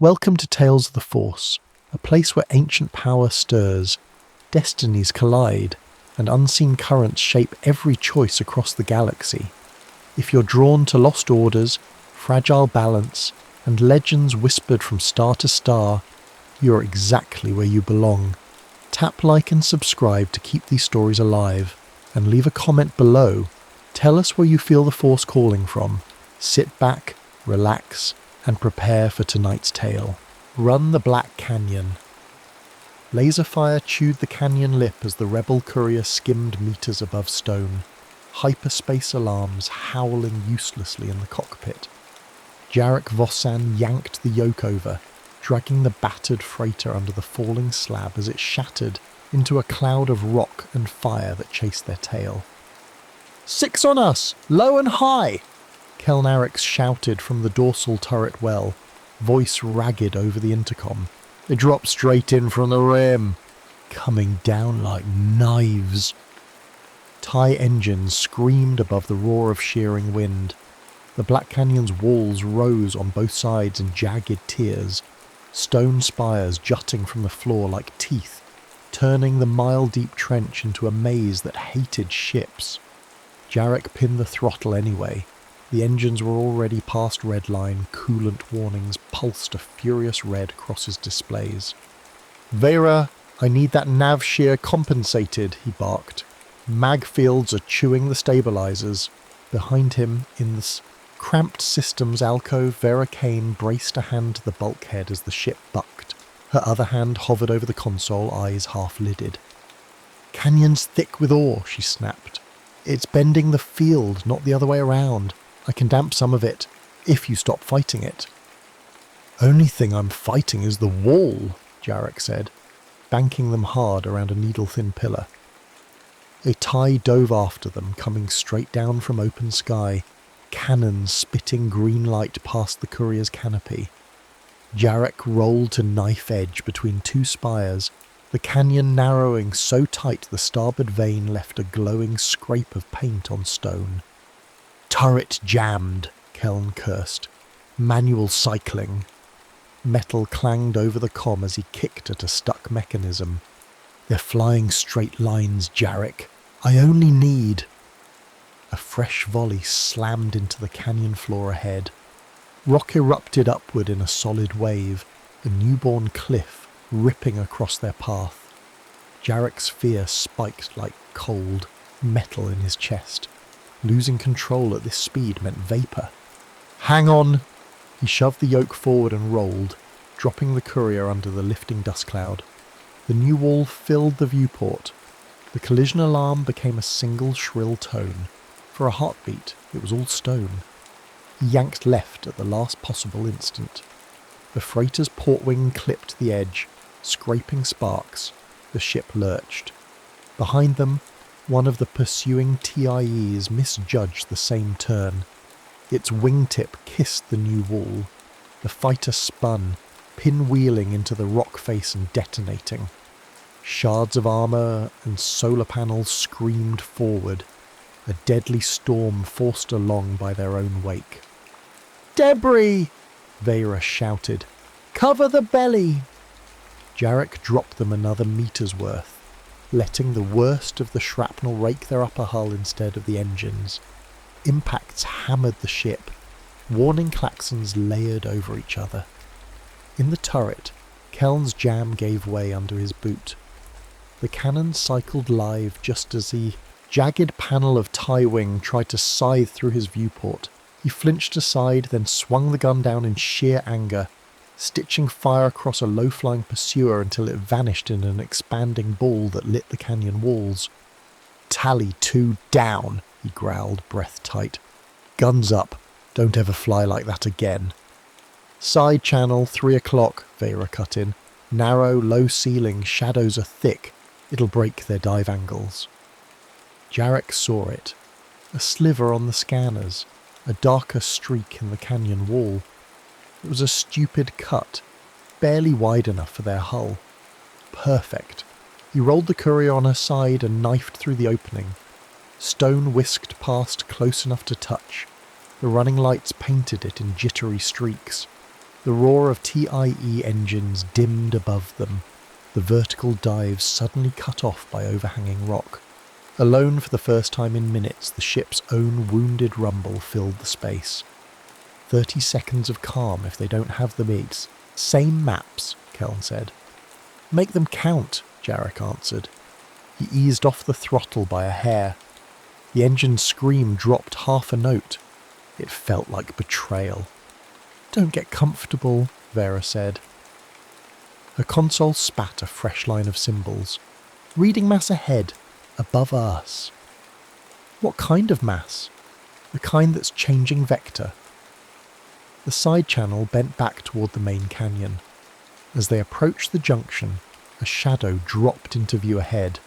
Welcome to Tales of the Force, a place where ancient power stirs, destinies collide, and unseen currents shape every choice across the galaxy. If you're drawn to lost orders, fragile balance, and legends whispered from star to star, you're exactly where you belong. Tap like and subscribe to keep these stories alive, and leave a comment below. Tell us where you feel the Force calling from. Sit back, relax, and prepare for tonight's tale. Run the Black Canyon. Laser fire chewed the canyon lip as the rebel courier skimmed meters above stone, hyperspace alarms howling uselessly in the cockpit. Jarek Vossan yanked the yoke over, dragging the battered freighter under the falling slab as it shattered into a cloud of rock and fire that chased their tail. "6 on us! Low and high!" Kelnarix shouted from the dorsal turret well, voice ragged over the intercom. "They dropped straight in from the rim, coming down like knives." TIE engines screamed above the roar of shearing wind. The Black Canyon's walls rose on both sides in jagged tiers, stone spires jutting from the floor like teeth, turning the mile-deep trench into a maze that hated ships. Jarek pinned the throttle anyway. The engines were already past redline, coolant warnings pulsed a furious red across his displays. "Vera, I need that nav shear compensated," he barked. "Mag fields are chewing the stabilizers." Behind him, in the cramped systems alcove, Vera Kane braced a hand to the bulkhead as the ship bucked. Her other hand hovered over the console, eyes half-lidded. "Canyon's thick with ore," she snapped. "It's bending the field, not the other way around. I can damp some of it, if you stop fighting it." "Only thing I'm fighting is the wall," Jarek said, banking them hard around a needle-thin pillar. A TIE dove after them, coming straight down from open sky, cannons spitting green light past the courier's canopy. Jarek rolled to knife edge between two spires, the canyon narrowing so tight the starboard vane left a glowing scrape of paint on stone. "Turret jammed," Keln cursed. "Manual cycling." Metal clanged over the comm as he kicked at a stuck mechanism. "They're flying straight lines, Jarek. I only need—" A fresh volley slammed into the canyon floor ahead. Rock erupted upward in a solid wave, a newborn cliff ripping across their path. Jarek's fear spiked like cold metal in his chest. Losing control at this speed meant vapor. "Hang on!" He shoved the yoke forward and rolled, dropping the courier under the lifting dust cloud. The new wall filled the viewport. The collision alarm became a single shrill tone. For a heartbeat, it was all stone. He yanked left at the last possible instant. The freighter's port wing clipped the edge, scraping sparks. The ship lurched. Behind them, one of the pursuing TIEs misjudged the same turn. Its wingtip kissed the new wall. The fighter spun, pinwheeling into the rock face and detonating. Shards of armour and solar panels screamed forward, a deadly storm forced along by their own wake. "Debris!" Vera shouted. "Cover the belly!" Jarek dropped them another meter's worth, letting the worst of the shrapnel rake their upper hull instead of the engines. Impacts hammered the ship. Warning klaxons layered over each other. In the turret, Keln's jam gave way under his boot. The cannon cycled live just as the jagged panel of TIE wing tried to scythe through his viewport. He flinched aside, then swung the gun down in sheer anger, stitching fire across a low-flying pursuer until it vanished in an expanding ball that lit the canyon walls. "Tally 2 down," he growled, breath tight. "Guns up. Don't ever fly like that again." "Side channel, 3 o'clock, Vera cut in. "Narrow, low ceiling, shadows are thick. It'll break their dive angles." Jarek saw it. A sliver on the scanners, a darker streak in the canyon wall. It was a stupid cut, barely wide enough for their hull. Perfect. He rolled the courier on her side and knifed through the opening. Stone whisked past close enough to touch. The running lights painted it in jittery streaks. The roar of TIE engines dimmed above them, the vertical dives suddenly cut off by overhanging rock. Alone for the first time in minutes, the ship's own wounded rumble filled the space. 30 seconds of calm if they don't have the meats. Same maps, Keln said. Make them count, Jarek answered. He eased off the throttle by a hair. The engine's scream dropped half a note. It felt like betrayal. Don't get comfortable, Vera said. Her console spat a fresh line of symbols. Reading mass ahead, above us. What kind of mass? The kind that's changing vector. The side channel bent back toward the main canyon. As they approached the junction, a shadow dropped into view ahead.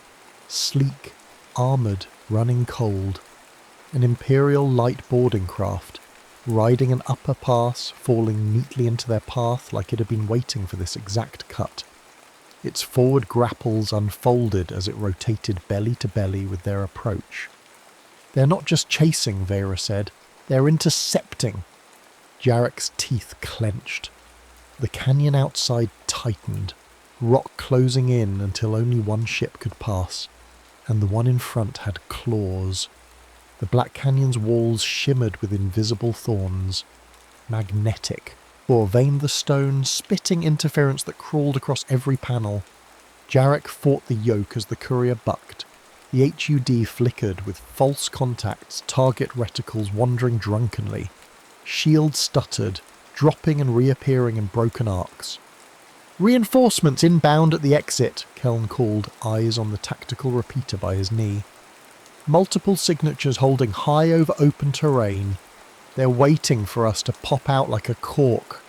Sleek, armoured, running cold. An Imperial light boarding craft, riding an upper pass, falling neatly into their path like it had been waiting for this exact cut. Its forward grapples unfolded as it rotated belly to belly with their approach. They're not just chasing, Vera said. They're intercepting. Jarek's teeth clenched. The canyon outside tightened, rock closing in until only one ship could pass, and the one in front had claws. The Black Canyon's walls shimmered with invisible thorns. Magnetic. Or veined the stone, spitting interference that crawled across every panel. Jarek fought the yoke as the courier bucked. The HUD flickered with false contacts, target reticles wandering drunkenly. Shield stuttered, dropping and reappearing in broken arcs. Reinforcements inbound at the exit, Keln called, eyes on the tactical repeater by his knee. Multiple signatures holding high over open terrain. They're waiting for us to pop out like a cork.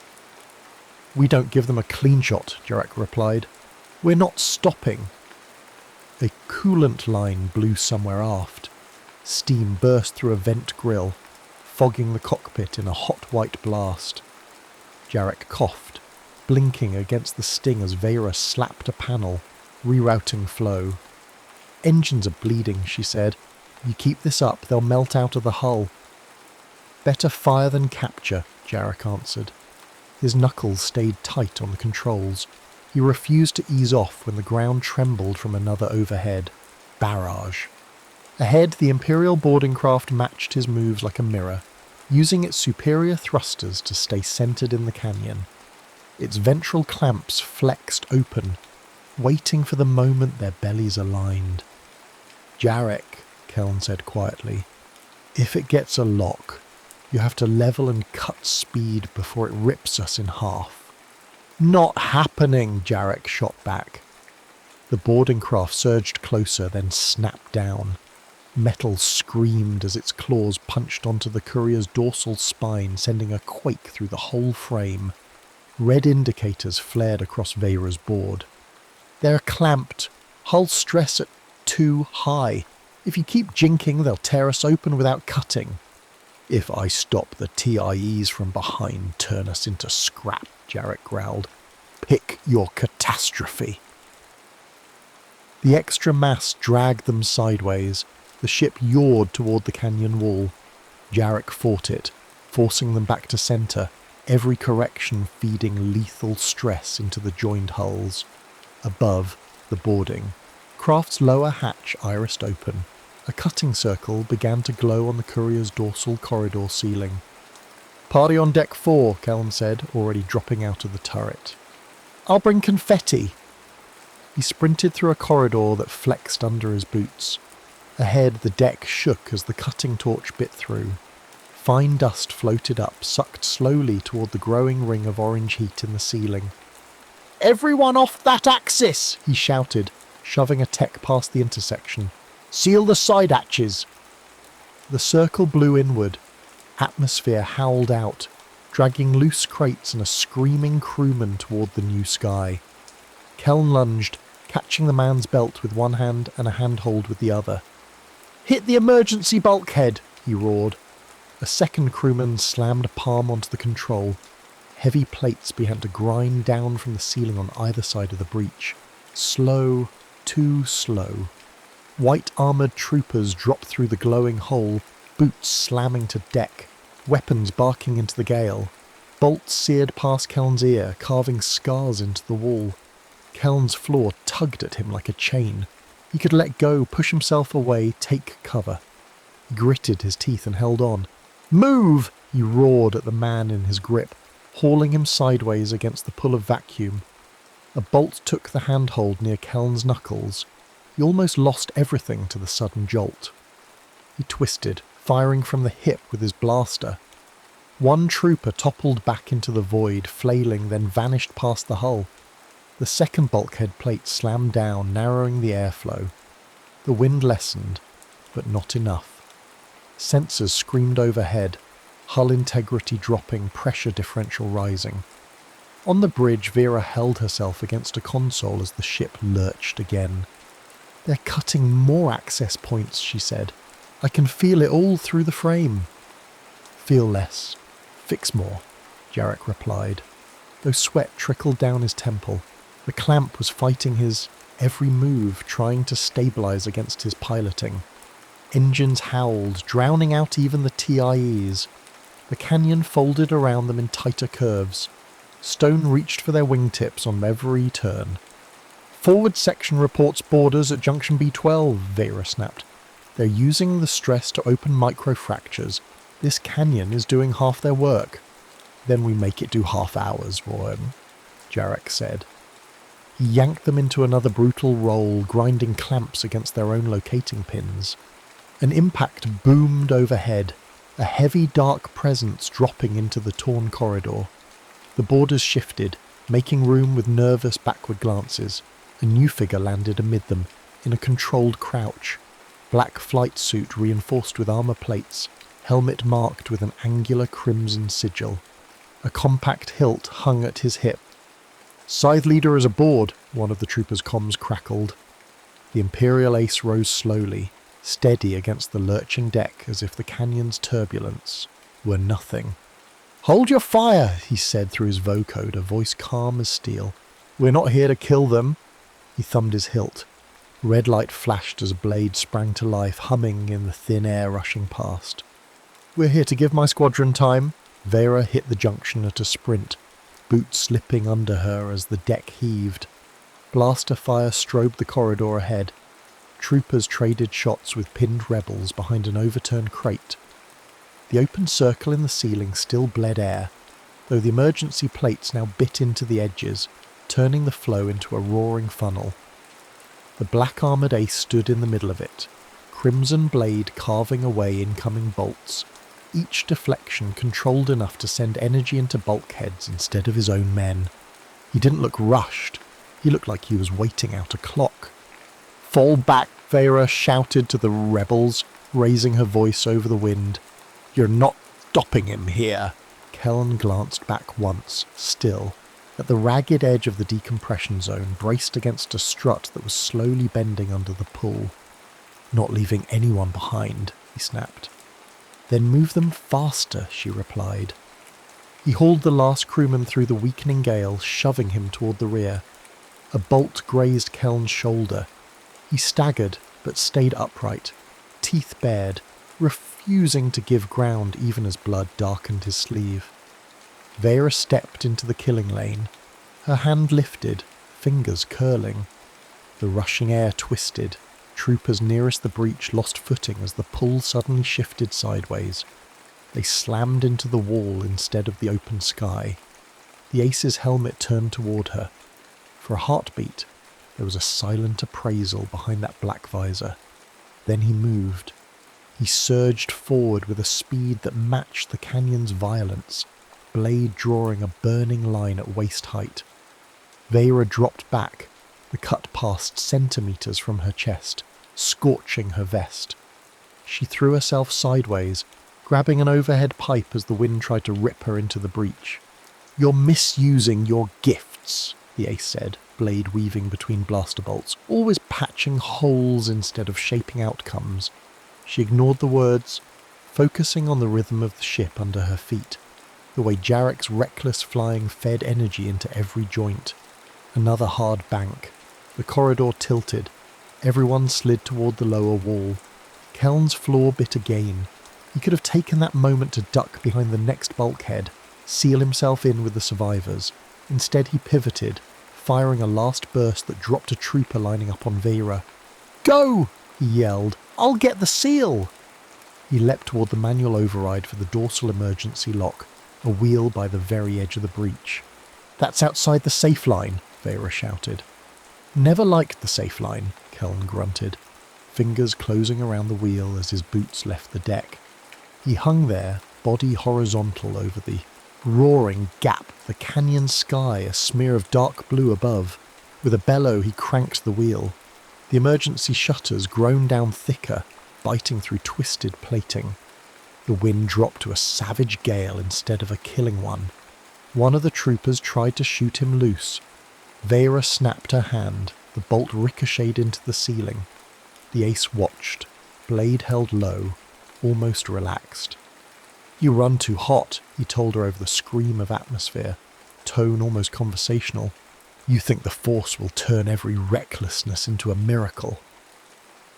We don't give them a clean shot, Jarek replied. We're not stopping. A coolant line blew somewhere aft. Steam burst through a vent grill, fogging the cockpit in a hot white blast. Jarek coughed, blinking against the sting as Vera slapped a panel, rerouting flow. Engines are bleeding, she said. You keep this up, they'll melt out of the hull. Better fire than capture, Jarek answered. His knuckles stayed tight on the controls. He refused to ease off when the ground trembled from another overhead. Barrage. Ahead, the Imperial boarding craft matched his moves like a mirror, using its superior thrusters to stay centered in the canyon. Its ventral clamps flexed open, waiting for the moment their bellies aligned. Jarek, Keln said quietly, if it gets a lock, you have to level and cut speed before it rips us in half. Not happening, Jarek shot back. The boarding craft surged closer, then snapped down. Metal screamed as its claws punched onto the courier's dorsal spine, sending a quake through the whole frame. Red indicators flared across Vera's board. They're clamped. Hull stress at 2 high. If you keep jinking, they'll tear us open without cutting. If I stop the TIEs from behind, turn us into scrap, Jarek growled. Pick your catastrophe. The extra mass dragged them sideways. The ship yawed toward the canyon wall. Jarek fought it, forcing them back to center, every correction feeding lethal stress into the joined hulls. Above, the boarding. Craft's lower hatch irised open. A cutting circle began to glow on the courier's dorsal corridor ceiling. Party on deck 4, Keln said, already dropping out of the turret. I'll bring confetti. He sprinted through a corridor that flexed under his boots. Ahead, the deck shook as the cutting torch bit through. Fine dust floated up, sucked slowly toward the growing ring of orange heat in the ceiling. Everyone off that axis, he shouted, shoving a tech past the intersection. Seal the side hatches. The circle blew inward. Atmosphere howled out, dragging loose crates and a screaming crewman toward the new sky. Keln lunged, catching the man's belt with one hand and a handhold with the other. Hit the emergency bulkhead, he roared. A second crewman slammed a palm onto the control. Heavy plates began to grind down from the ceiling on either side of the breach. Slow, too slow. White-armoured troopers dropped through the glowing hole, boots slamming to deck, weapons barking into the gale. bolt seared past Keln's ear, carving scars into the wall. Keln's floor tugged at him like a chain. He could let go, push himself away, take cover. He gritted his teeth and held on. "Move!" he roared at the man in his grip, hauling him sideways against the pull of vacuum. A bolt took the handhold near Keln's knuckles. He almost lost everything to the sudden jolt. He twisted, firing from the hip with his blaster. One trooper toppled back into the void, flailing, then vanished past the hull. The second bulkhead plate slammed down, narrowing the airflow. The wind lessened, but not enough. Sensors screamed overhead, hull integrity dropping, pressure differential rising. On the bridge, Vera held herself against a console as the ship lurched again. "They're cutting more access points," she said. "I can feel it all through the frame." "Feel less. Fix more," Jarek replied, though sweat trickled down his temple. The clamp was fighting his every move, trying to stabilize against his piloting. Engines howled, drowning out even the TIEs. The canyon folded around them in tighter curves. Stone reached for their wingtips on every turn. "Forward section reports boarders at junction B12, Vera snapped. "They're using the stress to open microfractures. This canyon is doing half their work." "Then we make it do half ours, Royan," Jarek said. He yanked them into another brutal roll, grinding clamps against their own locating pins. An impact boomed overhead, a heavy dark presence dropping into the torn corridor. The boarders shifted, making room with nervous backward glances. A new figure landed amid them, in a controlled crouch. Black flight suit reinforced with armor plates, helmet marked with an angular crimson sigil. A compact hilt hung at his hip. "Scythe leader is aboard," one of the troopers' comms crackled. The Imperial ace rose slowly, steady against the lurching deck as if the canyon's turbulence were nothing. "Hold your fire," he said through his vocoder, voice calm as steel. "We're not here to kill them." He thumbed his hilt. Red light flashed as a blade sprang to life, humming in the thin air rushing past. "We're here to give my squadron time." Vera hit the junction at a sprint, boots slipping under her as the deck heaved. Blaster fire strobed the corridor ahead. Troopers traded shots with pinned rebels behind an overturned crate. The open circle in the ceiling still bled air, though the emergency plates now bit into the edges, turning the flow into a roaring funnel. The black-armoured ace stood in the middle of it, crimson blade carving away incoming bolts, each deflection controlled enough to send energy into bulkheads instead of his own men. He didn't look rushed. He looked like he was waiting out a clock. "Fall back," Vera shouted to the rebels, raising her voice over the wind. "You're not stopping him here." Keln glanced back once, still, at the ragged edge of the decompression zone, braced against a strut that was slowly bending under the pull. "Not leaving anyone behind," he snapped. "Then move them faster," she replied. He hauled the last crewman through the weakening gale, shoving him toward the rear. A bolt grazed Keln's shoulder. He staggered, but stayed upright, teeth bared, refusing to give ground even as blood darkened his sleeve. Vera stepped into the killing lane, her hand lifted, fingers curling. The rushing air twisted. Troopers nearest the breach lost footing as the pull suddenly shifted sideways. They slammed into the wall instead of the open sky. The ace's helmet turned toward her. For a heartbeat, there was a silent appraisal behind that black visor. Then he moved. He surged forward with a speed that matched the canyon's violence, blade drawing a burning line at waist height. Vera dropped back. The cut passed centimetres from her chest, scorching her vest. She threw herself sideways, grabbing an overhead pipe as the wind tried to rip her into the breach. "You're misusing your gifts," the ace said, blade weaving between blaster bolts, "always patching holes instead of shaping outcomes." She ignored the words, focusing on the rhythm of the ship under her feet, the way Jarek's reckless flying fed energy into every joint. Another hard bank. The corridor tilted. Everyone slid toward the lower wall. Keln's floor bit again. He could have taken that moment to duck behind the next bulkhead. seal himself in with the survivors. Instead he pivoted, firing a last burst that dropped a trooper lining up on Vera. "Go!" he yelled. "I'll get the seal!" He leapt toward the manual override for the dorsal emergency lock, a wheel by the very edge of the breach. "That's outside the safe line," Vera shouted. "Never liked the safe line," Keln grunted, fingers closing around the wheel as his boots left the deck. He hung there, body horizontal over the roaring gap, the canyon sky a smear of dark blue above. With a bellow he cranked the wheel. The emergency shutters groaned down thicker, biting through twisted plating. The wind dropped to a savage gale instead of a killing one. One of the troopers tried to shoot him loose. Vera snapped her hand. The bolt ricocheted into the ceiling. The ace watched, blade held low, almost relaxed. "You run too hot," he told her over the scream of atmosphere, tone almost conversational. "You think the Force will turn every recklessness into a miracle."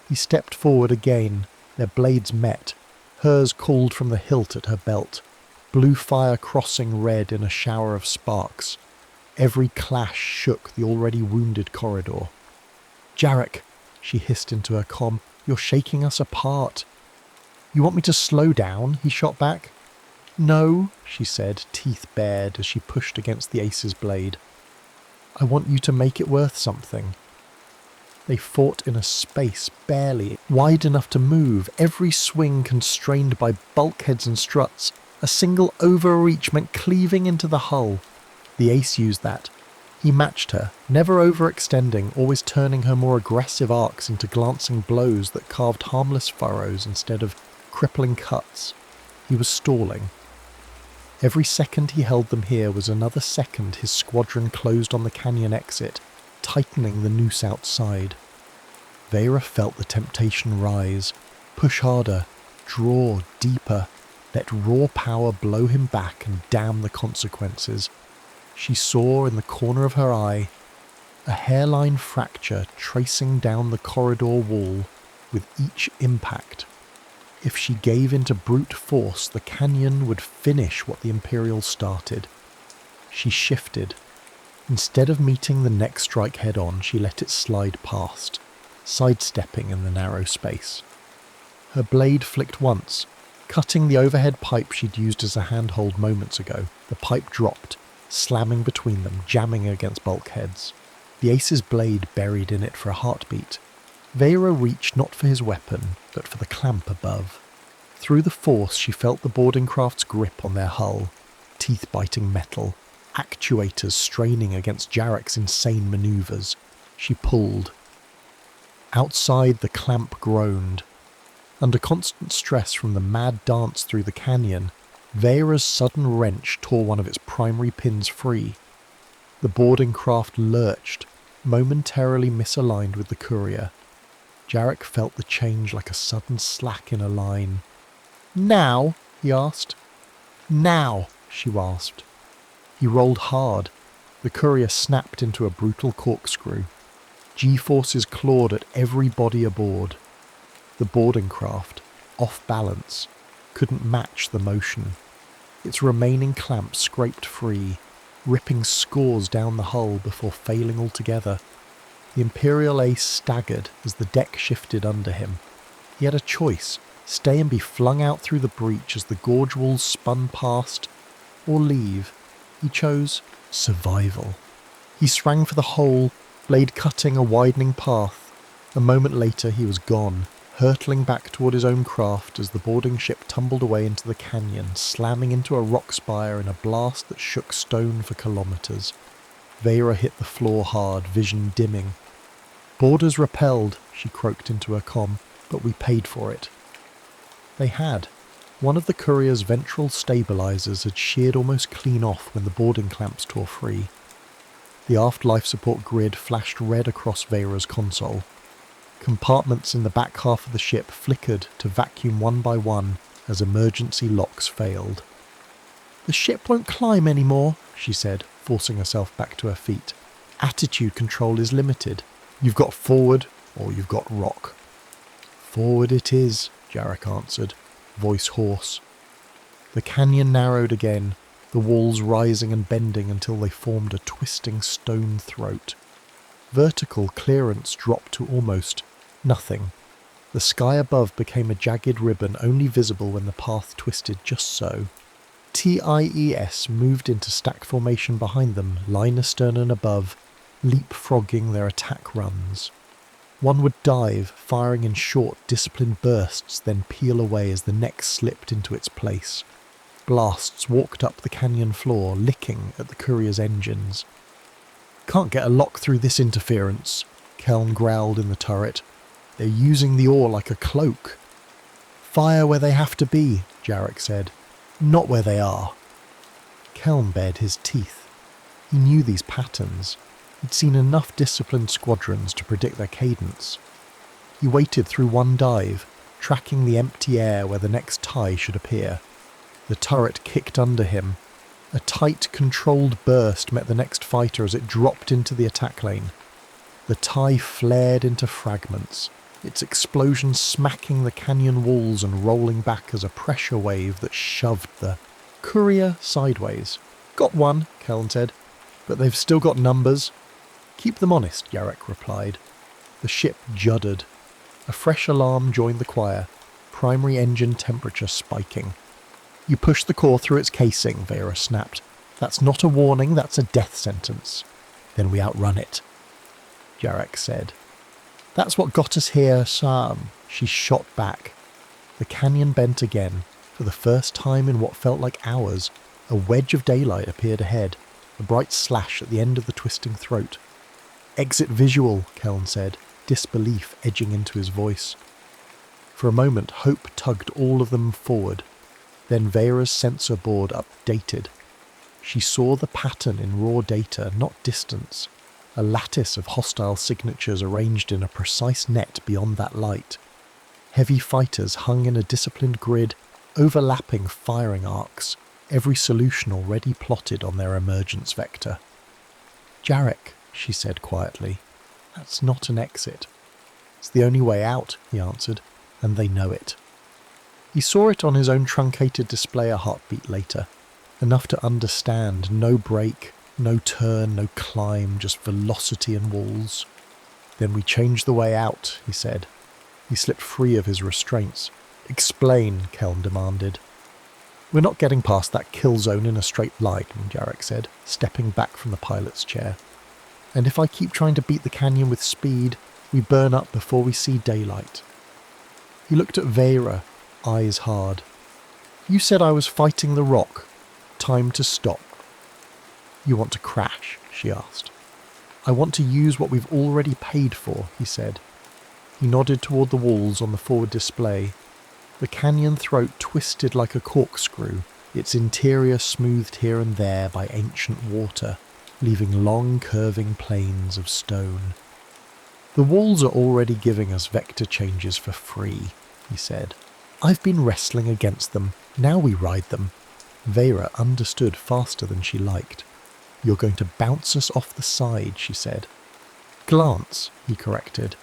He stepped forward again. Their blades met. Hers called from the hilt at her belt, blue fire crossing red in a shower of sparks. Every clash shook the already wounded corridor. "Jarek," she hissed into her comm, "you're shaking us apart." "You want me to slow down?" he shot back. "No," she said, teeth bared as she pushed against the ace's blade. "I want you to make it worth something." They fought in a space barely wide enough to move, every swing constrained by bulkheads and struts. A single overreach meant cleaving into the hull. The ace used that. He matched her, never overextending, always turning her more aggressive arcs into glancing blows that carved harmless furrows instead of crippling cuts. He was stalling. Every second he held them here was another second his squadron closed on the canyon exit, tightening the noose outside. Vera felt the temptation rise. Push harder, draw deeper, let raw power blow him back and damn the consequences. She saw in the corner of her eye a hairline fracture tracing down the corridor wall with each impact. If she gave into brute force, the canyon would finish what the Imperial started. She shifted. Instead of meeting the next strike head-on, she let it slide past, sidestepping in the narrow space. Her blade flicked once, cutting the overhead pipe she'd used as a handhold moments ago. The pipe dropped, slamming between them, jamming against bulkheads. The ace's blade buried in it for a heartbeat. Vera reached not for his weapon, but for the clamp above. Through the force she felt the boarding craft's grip on their hull, teeth-biting metal, actuators straining against Jarek's insane manoeuvres. She pulled. Outside, the clamp groaned. Under constant stress from the mad dance through the canyon, Vera's sudden wrench tore one of its primary pins free. The boarding craft lurched, momentarily misaligned with the courier. Jarek felt the change like a sudden slack in a line. "Now?" he asked. "Now," she rasped. He rolled hard. The courier snapped into a brutal corkscrew. G-forces clawed at every body aboard. The boarding craft, off balance, couldn't match the motion. Its remaining clamp scraped free, ripping scores down the hull before failing altogether. The Imperial ace staggered as the deck shifted under him. He had a choice, stay and be flung out through the breach as the gorge walls spun past, or leave. He chose survival. He sprang for the hole, blade cutting a widening path. A moment later he was gone, hurtling back toward his own craft as the boarding ship tumbled away into the canyon, slamming into a rock spire in a blast that shook stone for kilometers. Vera hit the floor hard, vision dimming. "Boarders repelled," she croaked into her comm, "but we paid for it." They had. One of the courier's ventral stabilizers had sheared almost clean off when the boarding clamps tore free. The aft life support grid flashed red across Vera's console. Compartments in the back half of the ship flickered to vacuum one by one as emergency locks failed. "The ship won't climb anymore," she said, forcing herself back to her feet. "Attitude control is limited. You've got forward or you've got rock." "Forward it is," Jarek answered, voice hoarse. The canyon narrowed again, the walls rising and bending until they formed a twisting stone throat. Vertical clearance dropped to almost nothing. The sky above became a jagged ribbon only visible when the path twisted just so. TIES moved into stack formation behind them, line astern and above, leapfrogging their attack runs. One would dive, firing in short, disciplined bursts, then peel away as the next slipped into its place. Blasts walked up the canyon floor, licking at the courier's engines. "Can't get a lock through this interference," Keln growled in the turret. "They're using the ore like a cloak." "Fire where they have to be," Jarek said. "Not where they are." Keln bared his teeth. He knew these patterns. He'd seen enough disciplined squadrons to predict their cadence. He waited through one dive, tracking the empty air where the next tie should appear. The turret kicked under him. A tight, controlled burst met the next fighter as it dropped into the attack lane. The tie flared into fragments, its explosion smacking the canyon walls and rolling back as a pressure wave that shoved the courier sideways. "Got one," Keln said, "but they've still got numbers." "Keep them honest," Jarek replied. The ship juddered. A fresh alarm joined the choir, primary engine temperature spiking. "You push the core through its casing," Vera snapped. "That's not a warning, that's a death sentence." "Then we outrun it," Jarek said. "That's what got us here, Sam." She shot back. The canyon bent again. For the first time in what felt like hours, a wedge of daylight appeared ahead, a bright slash at the end of the twisting throat. "Exit visual," Keln said, disbelief edging into his voice. For a moment, hope tugged all of them forward. Then Vera's sensor board updated. She saw the pattern in raw data, not distance. A lattice of hostile signatures arranged in a precise net beyond that light. Heavy fighters hung in a disciplined grid, overlapping firing arcs, every solution already plotted on their emergence vector. "Jarek," she said quietly, "that's not an exit." "It's the only way out," he answered, "and they know it." He saw it on his own truncated display a heartbeat later. Enough to understand, no brake, no turn, no climb, just velocity and walls. "Then we change the way out," he said. He slipped free of his restraints. "Explain," Keln demanded. "We're not getting past that kill zone in a straight line," Jarek said, stepping back from the pilot's chair. "And if I keep trying to beat the canyon with speed, we burn up before we see daylight." He looked at Vera, eyes hard. "You said I was fighting the rock. Time to stop." "You want to crash?" she asked. "I want to use what we've already paid for," he said. He nodded toward the walls on the forward display. The canyon throat twisted like a corkscrew, its interior smoothed here and there by ancient water, leaving long curving planes of stone. "The walls are already giving us vector changes for free," he said. "I've been wrestling against them. Now we ride them." Vera understood faster than she liked. "You're going to bounce us off the side," she said. "Glance," he corrected.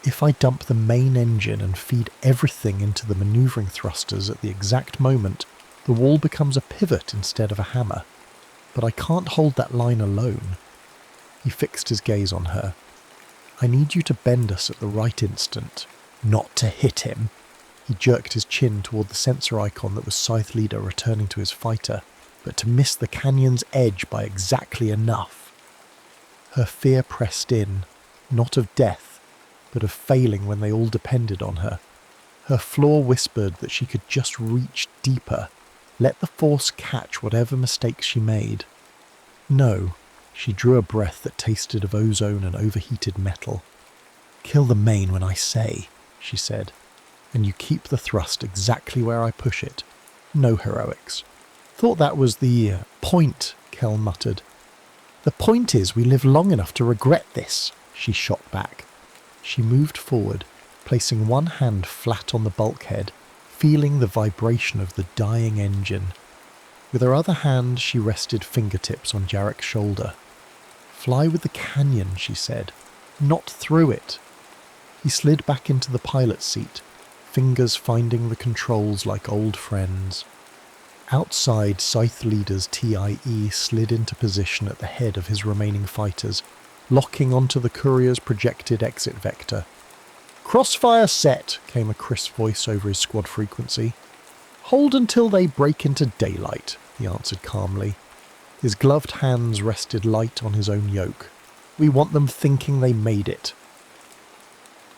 "If I dump the main engine and feed everything into the maneuvering thrusters at the exact moment, the wall becomes a pivot instead of a hammer. But I can't hold that line alone." He fixed his gaze on her. "I need you to bend us at the right instant, not to hit him." He jerked his chin toward the sensor icon that was Scythe Leader returning to his fighter, but to miss the canyon's edge by exactly enough. Her fear pressed in, not of death, but of failing when they all depended on her. Her flaw whispered that she could just reach deeper, let the Force catch whatever mistakes she made. "No," she drew a breath that tasted of ozone and overheated metal. "Kill the main when I say," she said. "And you keep the thrust exactly where I push it. No heroics." "Thought that was the point," Kel muttered. "The point is we live long enough to regret this," she shot back. She moved forward, placing one hand flat on the bulkhead, feeling the vibration of the dying engine. With her other hand, she rested fingertips on Jarek's shoulder. "Fly with the canyon," she said. "Not through it." He slid back into the pilot's seat, fingers finding the controls like old friends. Outside, Scythe Leader's TIE slid into position at the head of his remaining fighters, locking onto the courier's projected exit vector. "Crossfire set," came a crisp voice over his squad frequency. "Hold until they break into daylight," he answered calmly. His gloved hands rested light on his own yoke. "We want them thinking they made it."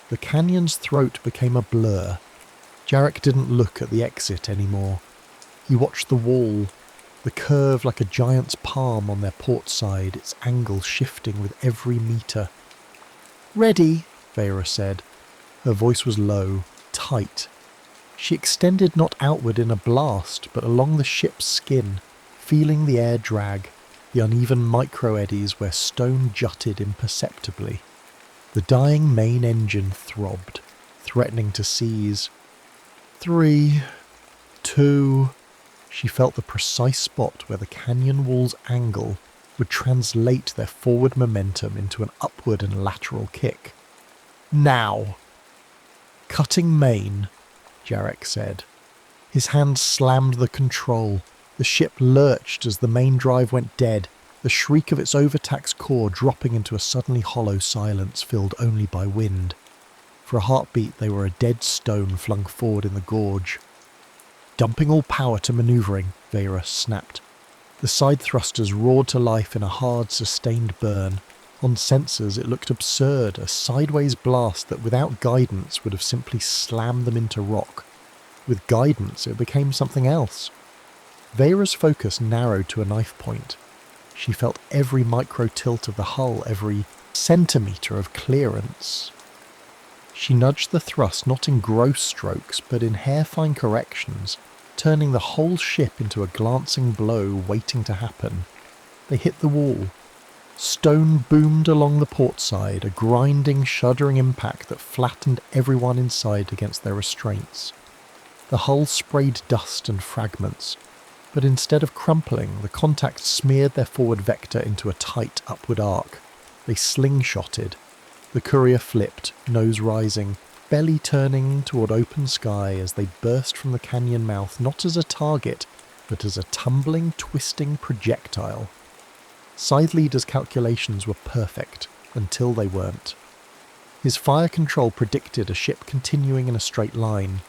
The canyon's throat became a blur. Jarek didn't look at the exit anymore. He watched the wall, the curve like a giant's palm on their port side, its angle shifting with every metre. "Ready," Vera said. Her voice was low, tight. She extended not outward in a blast, but along the ship's skin, feeling the air drag, the uneven micro-eddies where stone jutted imperceptibly. The dying main engine throbbed, threatening to seize. 3, 2... She felt the precise spot where the canyon wall's angle would translate their forward momentum into an upward and lateral kick. "Now!" "Cutting main," Jarek said. His hand slammed the control. The ship lurched as the main drive went dead, the shriek of its overtaxed core dropping into a suddenly hollow silence filled only by wind. For a heartbeat they were a dead stone flung forward in the gorge. "Dumping all power to manoeuvring," Vera snapped. The side thrusters roared to life in a hard, sustained burn. On sensors it looked absurd, a sideways blast that without guidance would have simply slammed them into rock. With guidance it became something else. Vera's focus narrowed to a knife point. She felt every micro-tilt of the hull, every centimetre of clearance. She nudged the thrust not in gross strokes, but in hair-fine corrections, turning the whole ship into a glancing blow waiting to happen. They hit the wall. Stone boomed along the port side, a grinding, shuddering impact that flattened everyone inside against their restraints. The hull sprayed dust and fragments, but instead of crumpling, the contact smeared their forward vector into a tight upward arc. They slingshotted. The courier flipped, nose rising, belly turning toward open sky as they burst from the canyon mouth not as a target, but as a tumbling, twisting projectile. Scythe Leader's calculations were perfect, until they weren't. His fire control predicted a ship continuing in a straight line.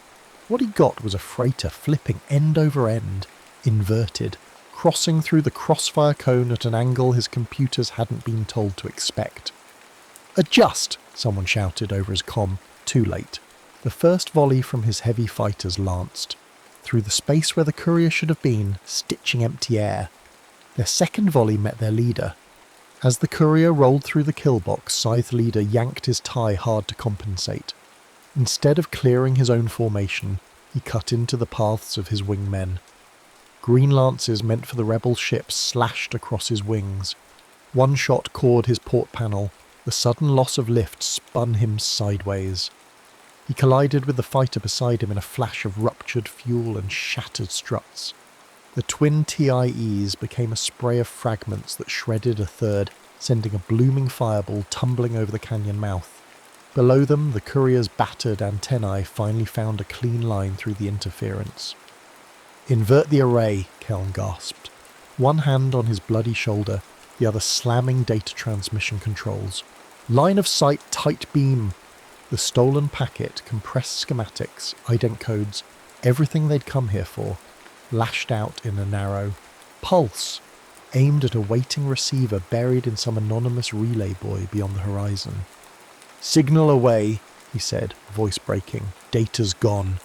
What he got was a freighter flipping end over end, inverted, crossing through the crossfire cone at an angle his computers hadn't been told to expect. "Adjust!" someone shouted over his comm. Too late. The first volley from his heavy fighters lanced. Through the space where the courier should have been, stitching empty air. Their second volley met their leader. As the courier rolled through the kill box, Scythe Leader yanked his tie hard to compensate. Instead of clearing his own formation, he cut into the paths of his wingmen. Green lances meant for the rebel ship slashed across his wings. One shot cored his port panel. The sudden loss of lift spun him sideways. He collided with the fighter beside him in a flash of ruptured fuel and shattered struts. The twin TIEs became a spray of fragments that shredded a third, sending a blooming fireball tumbling over the canyon mouth. Below them, the courier's battered antennae finally found a clean line through the interference. "Invert the array," Keln gasped. One hand on his bloody shoulder, the other slamming data transmission controls. "Line of sight, tight beam." The stolen packet, compressed schematics, ident codes, everything they'd come here for, lashed out in a narrow. Pulse, aimed at a waiting receiver buried in some anonymous relay boy beyond the horizon. "Signal away," he said, voice breaking. "Data's gone."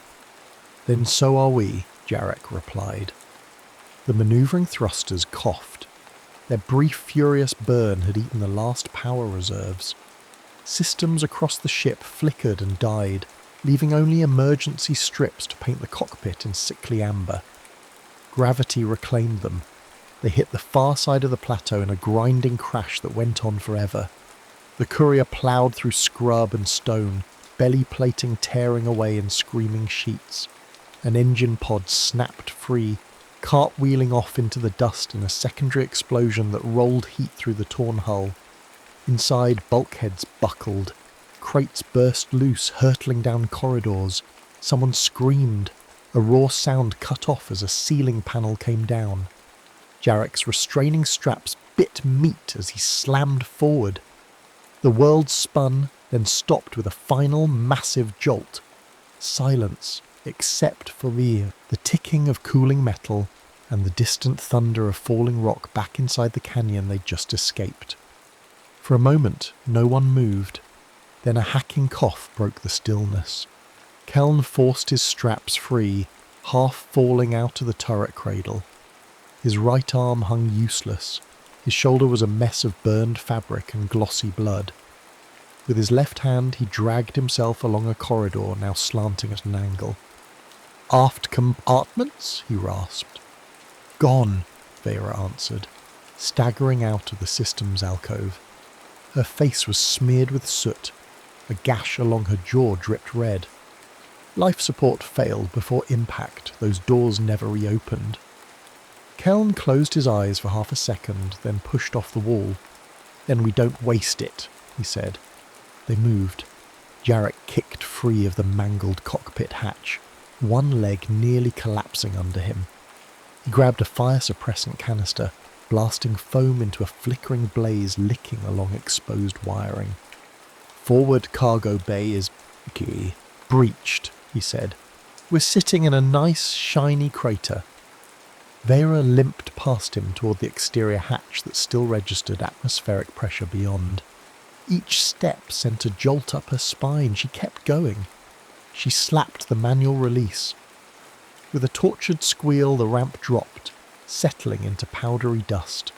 "Then so are we," Jarek replied. The manoeuvring thrusters coughed. Their brief, furious burn had eaten the last power reserves. Systems across the ship flickered and died, leaving only emergency strips to paint the cockpit in sickly amber. Gravity reclaimed them. They hit the far side of the plateau in a grinding crash that went on forever. The courier ploughed through scrub and stone, belly plating tearing away in screaming sheets. An engine pod snapped free, cartwheeling off into the dust in a secondary explosion that rolled heat through the torn hull. Inside, bulkheads buckled. Crates burst loose, hurtling down corridors. Someone screamed. A raw sound cut off as a ceiling panel came down. Jarek's restraining straps bit meat as he slammed forward. The world spun, then stopped with a final massive jolt. Silence, except for the ticking of cooling metal and the distant thunder of falling rock back inside the canyon they'd just escaped. For a moment, no one moved. Then a hacking cough broke the stillness. Keln forced his straps free, half falling out of the turret cradle. His right arm hung useless. His shoulder was a mess of burned fabric and glossy blood. With his left hand, he dragged himself along a corridor now slanting at an angle. "Aft compartments?" he rasped. "Gone," Vera answered, staggering out of the system's alcove. Her face was smeared with soot. A gash along her jaw dripped red. Life support failed before impact. Those doors never reopened. Keln closed his eyes for half a second, then pushed off the wall. "Then we don't waste it," he said. They moved. Jarek kicked free of the mangled cockpit hatch, one leg nearly collapsing under him. He grabbed a fire suppressant canister, blasting foam into a flickering blaze licking along exposed wiring. "Forward cargo bay is breached," he said. "We're sitting in a nice, shiny crater." Vera limped past him toward the exterior hatch that still registered atmospheric pressure beyond. Each step sent a jolt up her spine. She kept going. She slapped the manual release. With a tortured squeal, the ramp dropped, settling into powdery dust.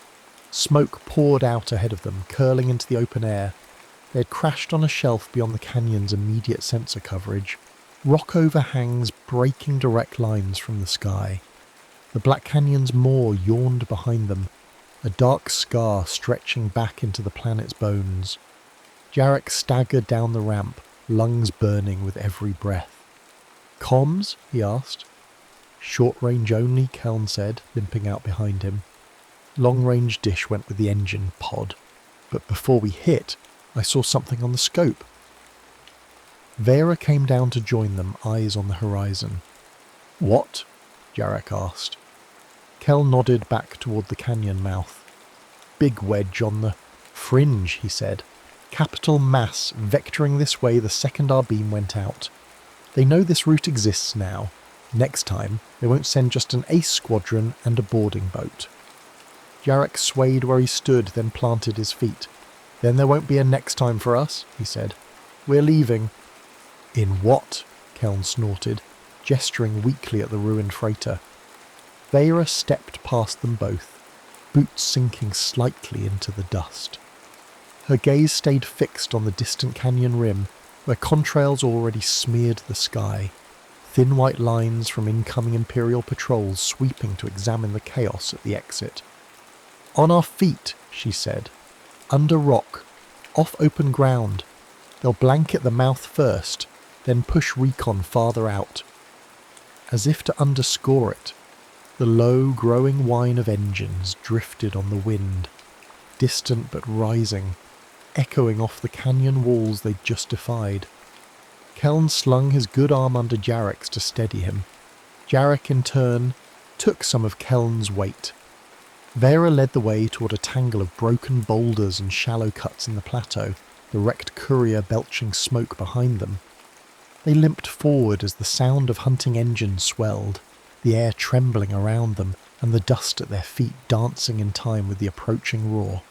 Smoke poured out ahead of them, curling into the open air. They had crashed on a shelf beyond the canyon's immediate sensor coverage, rock overhangs breaking direct lines from the sky. The Black Canyon's maw yawned behind them, a dark scar stretching back into the planet's bones. Jarek staggered down the ramp, lungs burning with every breath. "Comms?" he asked. "Short range only," Keln said, limping out behind him. Long range dish went with the engine pod. "But before we hit, I saw something on the scope." Vera came down to join them, eyes on the horizon. "What?" Jarek asked. Keln nodded back toward the canyon mouth. "Big wedge on the fringe," he said. "Capital mass vectoring this way the second our beam went out. They know this route exists now. Next time, they won't send just an ace squadron and a boarding boat." Jarek swayed where he stood, then planted his feet. "Then there won't be a next time for us," he said. "We're leaving." "In what?" Keln snorted, gesturing weakly at the ruined freighter. Vera stepped past them both, boots sinking slightly into the dust. Her gaze stayed fixed on the distant canyon rim, where contrails already smeared the sky, thin white lines from incoming Imperial patrols sweeping to examine the chaos at the exit. "On our feet," she said. "Under rock, off open ground. They'll blanket the mouth first, then push recon farther out." As if to underscore it, the low, growing whine of engines drifted on the wind, distant but rising, echoing off the canyon walls they'd just defied. Keln slung his good arm under Jarek's to steady him. Jarek, in turn, took some of Keln's weight. Vera led the way toward a tangle of broken boulders and shallow cuts in the plateau, the wrecked courier belching smoke behind them. They limped forward as the sound of hunting engines swelled, the air trembling around them and the dust at their feet dancing in time with the approaching roar.